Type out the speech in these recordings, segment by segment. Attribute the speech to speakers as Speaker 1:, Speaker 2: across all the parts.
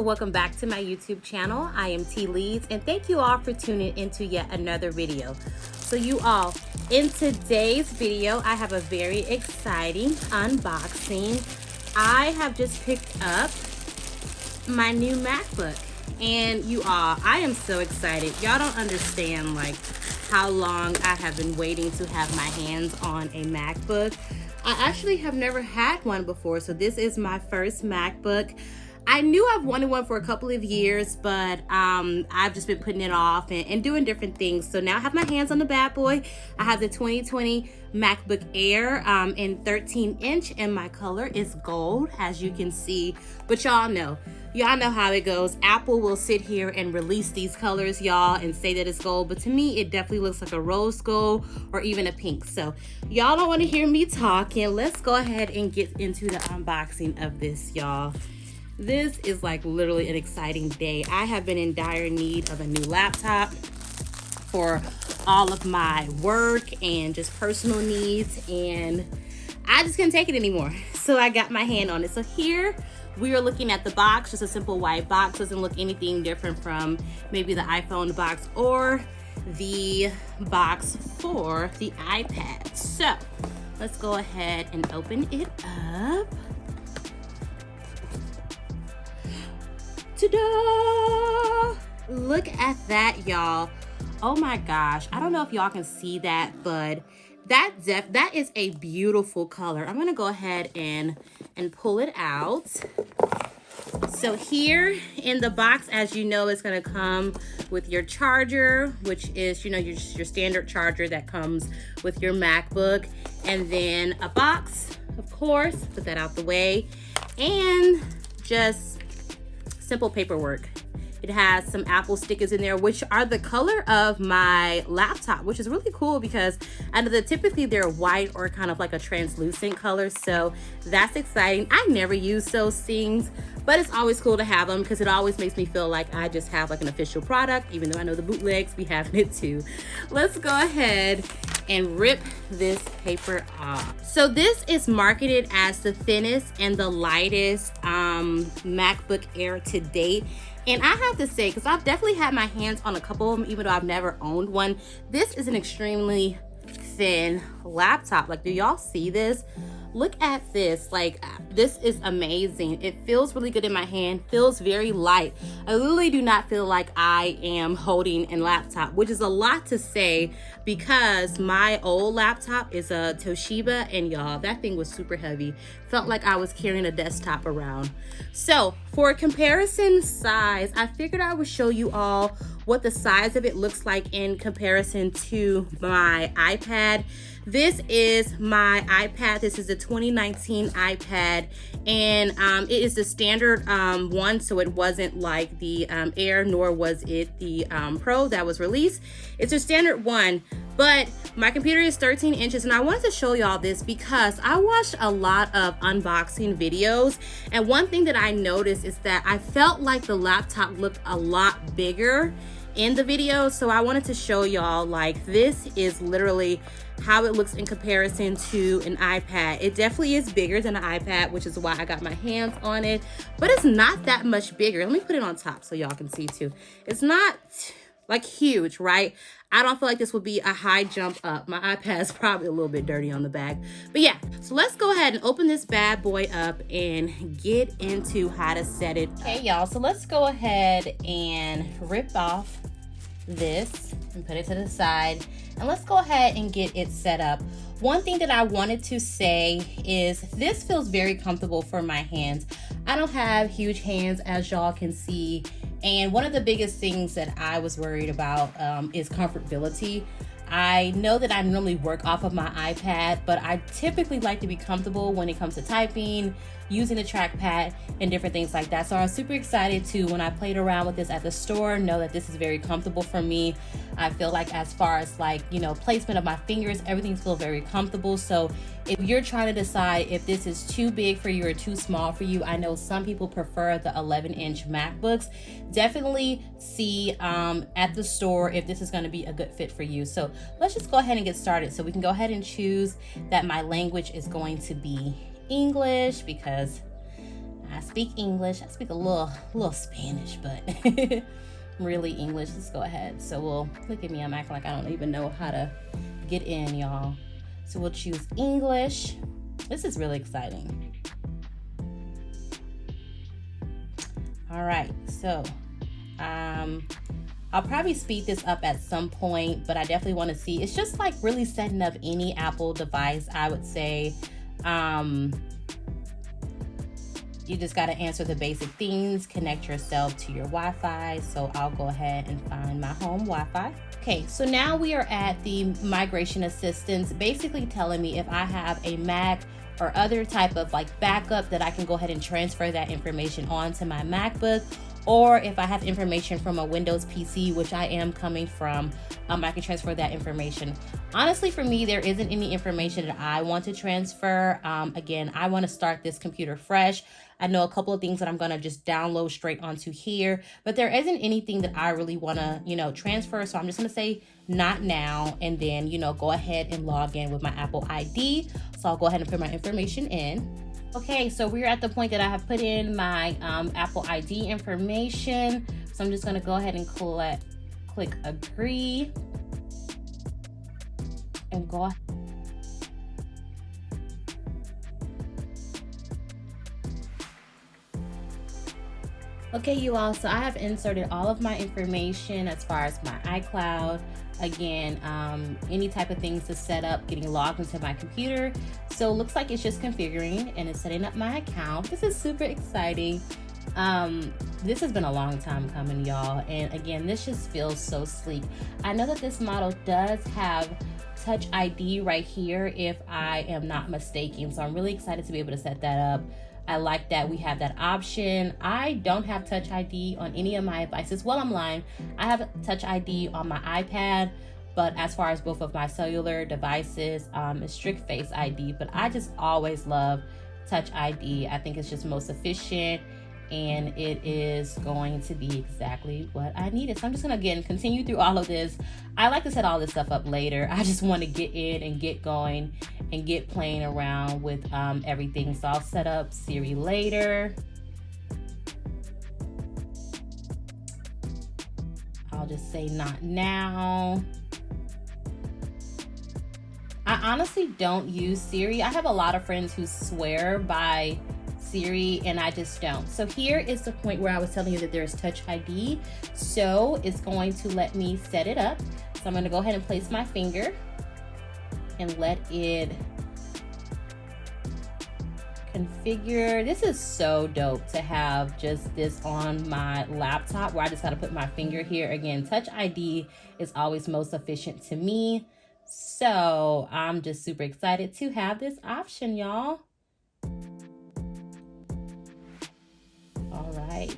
Speaker 1: welcome back to my YouTube channel. I am T Leeds, and thank you all for tuning into yet another video. So you all, in today's video, I have a very exciting unboxing. I have just picked up my new MacBook, and you all, I am so excited. Y'all don't understand like how long I have been waiting to have my hands on a MacBook. I actually have never had one before, so this is my first MacBook. I knew I've wanted one for a couple of years, but I've just been putting it off and doing different things. So now I have my hands on the bad boy. I have the 2020 MacBook Air in 13-inch, and my color is gold, as you can see. But y'all know how it goes. Apple will sit here and release these colors, y'all, and say that it's gold, but to me it definitely looks like a rose gold or even a pink. So y'all don't want to hear me talking. Let's go ahead and get into the unboxing of this, y'all. This is like literally an exciting day. I have been in dire need of a new laptop for all of my work and just personal needs, and I just couldn't take it anymore. So I got my hand on it. So here we are looking at the box, just a simple white box. Doesn't look anything different from maybe the iPhone box or the box for the iPad. So let's go ahead and open it up. Ta-da! Look at that, y'all. Oh my gosh, I don't know if y'all can see that, but that is a beautiful color. I'm gonna go ahead and pull it out. So here in the box, as you know, it's gonna come with your charger, which is, you know, your standard charger that comes with your MacBook, and then a box, of course, put that out the way, and just simple paperwork. It has some Apple stickers in there, which are the color of my laptop, which is really cool because I know that typically they're white or kind of like a translucent color. So that's exciting. I never use those things, but it's always cool to have them because it always makes me feel like I just have like an official product, even though I know the bootlegs be having it too. Let's go ahead and rip this paper off. So this is marketed as the thinnest and the lightest MacBook Air to date. And I have to say, because I've definitely had my hands on a couple of them, even though I've never owned one, this is an extremely thin laptop. Like, do y'all see this? Look at this. Like, this is amazing. It feels really good in my hand, feels very light. I literally do not feel like I am holding a laptop, which is a lot to say because my old laptop is a Toshiba, and y'all, that thing was super heavy. Felt like I was carrying a desktop around. So for a comparison size, I figured I would show you all what the size of it looks like in comparison to my iPad. This is my iPad. This is a 2019 iPad, and it is the standard one, so it wasn't like the Air, nor was it the Pro that was released. It's a standard one, but my computer is 13 inches, and I wanted to show y'all this because I watched a lot of unboxing videos, and one thing that I noticed is that I felt like the laptop looked a lot bigger in the video. So I wanted to show y'all, like, this is literally how it looks in comparison to an iPad. It definitely is bigger than an iPad, which is why I got my hands on it, but it's not that much bigger. Let me put it on top so y'all can see too. It's not like huge, right? I don't feel like this would be a high jump up. My iPad's probably a little bit dirty on the back, but yeah. So let's go ahead and open this bad boy up and get into how to set it up. Okay, y'all, so let's go ahead and rip off this and put it to the side, and let's go ahead and get it set up. One thing that I wanted to say is this feels very comfortable for my hands. I don't have huge hands, as y'all can see, and one of the biggest things that I was worried about is comfortability. I know that I normally work off of my iPad, but I typically like to be comfortable when it comes to typing, using the trackpad, and different things like that. So I was super excited to, when I played around with this at the store, know that this is very comfortable for me. I feel like as far as like, you know, placement of my fingers, everything feels very comfortable. So if you're trying to decide if this is too big for you or too small for you, I know some people prefer the 11-inch MacBooks. Definitely see at the store if this is going to be a good fit for you. So let's just go ahead and get started. So we can go ahead and choose that my language is going to be English, because I speak English. I speak a little Spanish, but really English. Let's go ahead. So we'll, look at me, I'm acting like I don't even know how to get in, y'all. So we'll choose English. This is really exciting. All right, so I'll probably speed this up at some point, but I definitely want to see. It's just like really setting up any Apple device, I would say. You just got to answer the basic things, connect yourself to your Wi-Fi. So I'll go ahead and find my home Wi-Fi. Okay, so now we are at the migration assistance, basically telling me if I have a Mac or other type of like backup that I can go ahead and transfer that information onto my MacBook, or if I have information from a Windows PC, which I am coming from, I can transfer that information. Honestly, for me, there isn't any information that I want to transfer. Again, I want to start this computer fresh. I know a couple of things that I'm going to just download straight onto here, but there isn't anything that I really want to, transfer. So I'm just going to say not now, and then, go ahead and log in with my Apple ID. So I'll go ahead and put my information in. Okay, so we're at the point that I have put in my Apple ID information. So I'm just going to go ahead and click agree and go ahead. Okay, you all, so I have inserted all of my information as far as my iCloud. Again, any type of things to set up, getting logged into my computer. So it looks like it's just configuring and it's setting up my account. This is super exciting. This has been a long time coming, y'all. And again, this just feels so sleek. I know that this model does have Touch ID right here, if I am not mistaken. So I'm really excited to be able to set that up. I like that we have that option. I don't have Touch ID on any of my devices. Well, I'm lying. I have Touch ID on my iPad, but as far as both of my cellular devices, it's strict Face ID. But I just always love Touch ID. I think it's just most efficient, and it is going to be exactly what I needed. So I'm just gonna, again, continue through all of this. I like to set all this stuff up later. I just want to get in and get going and get playing around with everything. So I'll set up Siri later. I'll just say not now. I honestly don't use Siri. I have a lot of friends who swear by Siri, and I just don't. So here is the point where I was telling you that there's Touch ID. So it's going to let me set it up. So I'm going to go ahead and place my finger and let it configure. This is so dope to have just this on my laptop where I just got to put my finger here. Again, Touch ID is always most efficient to me. So I'm just super excited to have this option, y'all. All right.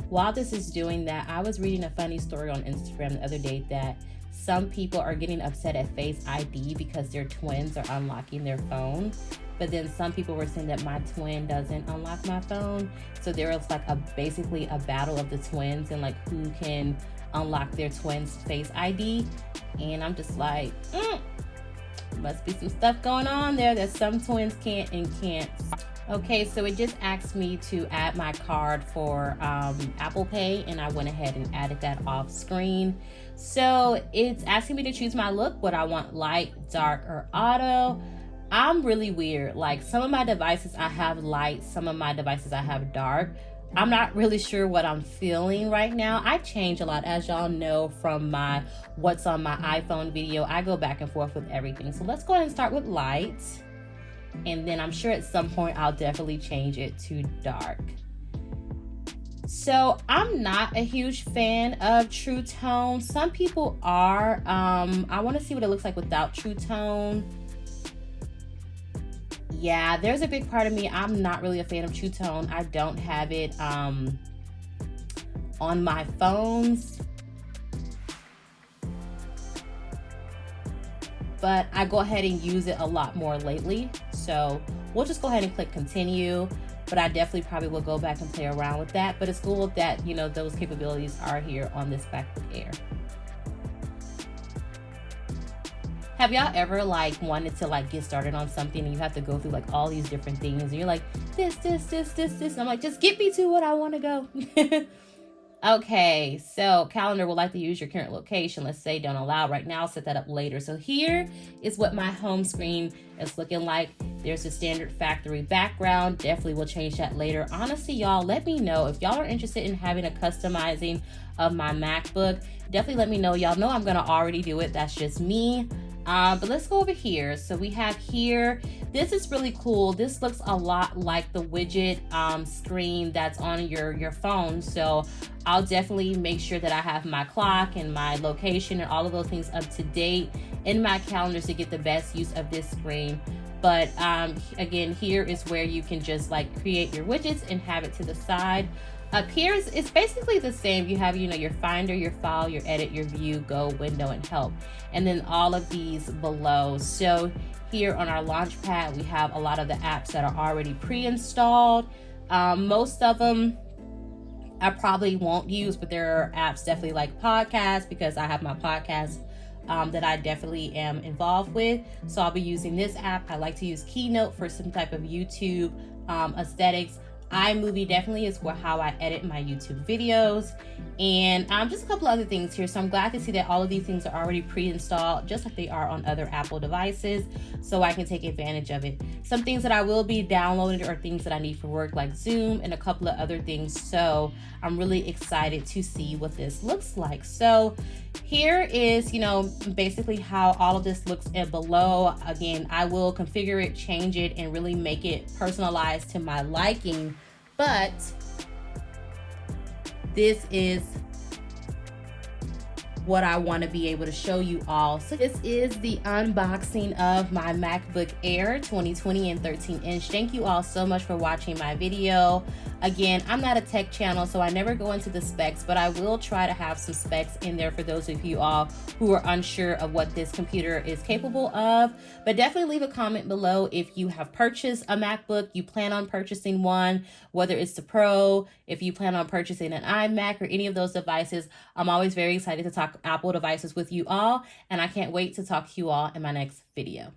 Speaker 1: While this is doing that, I was reading a funny story on Instagram the other day that some people are getting upset at Face ID because their twins are unlocking their phone. But then some people were saying that my twin doesn't unlock my phone. So there was like basically a battle of the twins and like who can unlock their twins' Face ID. And I'm just like, must be some stuff going on there that some twins can't and can't. Okay, so it just asked me to add my card for Apple Pay, and I went ahead and added that off screen. So it's asking me to choose my look, what I want, light, dark, or auto. I'm really weird. Like some of my devices I have light, some of my devices I have dark. I'm not really sure what I'm feeling right now. I change a lot, as y'all know from my what's on my iPhone video. I go back and forth with everything. So let's go ahead and start with light. And then I'm sure at some point I'll definitely change it to dark. So I'm not a huge fan of True Tone. Some people are. I want to see what it looks like without True Tone. Yeah, there's a big part of me. I'm not really a fan of True Tone. I don't have it on my phones. But I go ahead and use it a lot more lately. So we'll just go ahead and click continue. but I definitely probably will go back and play around with that. But it's cool that, you know, those capabilities are here on this MacBook Air. Have y'all ever like wanted to like get started on something and you have to go through like all these different things and you're like this, and I'm like, just get me to what I want to go. Okay, so calendar would like to use your current location. Let's say don't allow right now, set that up later. So here is what my home screen is looking like. There's a standard factory background. Definitely will change that later. Honestly, y'all, let me know if y'all are interested in having a customizing of my MacBook. Definitely let me know. Y'all know I'm gonna already do it. That's just me. But let's go over here. So we have here, this is really cool. This looks a lot like the widget screen that's on your phone. So I'll definitely make sure that I have my clock and my location and all of those things up to date in my calendars to get the best use of this screen. But again, here is where you can just like create your widgets and have it to the side. Up here, it's basically the same. You have, you know, your Finder, your File, your Edit, your View, Go, Window, and Help. And then all of these below. So here on our Launchpad, we have a lot of the apps that are already pre-installed. Most of them I probably won't use, but there are apps definitely like podcasts because I have my podcast that I definitely am involved with. So I'll be using this app. I like to use Keynote for some type of YouTube aesthetics. iMovie definitely is how I edit my YouTube videos, and just a couple other things here. So I'm glad to see that all of these things are already pre-installed, just like they are on other Apple devices, so I can take advantage of it. Some things that I will be downloading are things that I need for work, like Zoom and a couple of other things. So I'm really excited to see what this looks like. So here is, you know, basically how all of this looks. And below, again, I will configure it, change it, and really make it personalized to my liking. But this is what I want to be able to show you all. So this is the unboxing of my MacBook Air 2020 and 13-inch. Thank you all so much for watching my video. Again, I'm not a tech channel, so I never go into the specs, but I will try to have some specs in there for those of you all who are unsure of what this computer is capable of. But definitely leave a comment below if you have purchased a MacBook, you plan on purchasing one, whether it's the Pro, if you plan on purchasing an iMac or any of those devices. I'm always very excited to talk Apple devices with you all, and I can't wait to talk to you all in my next video.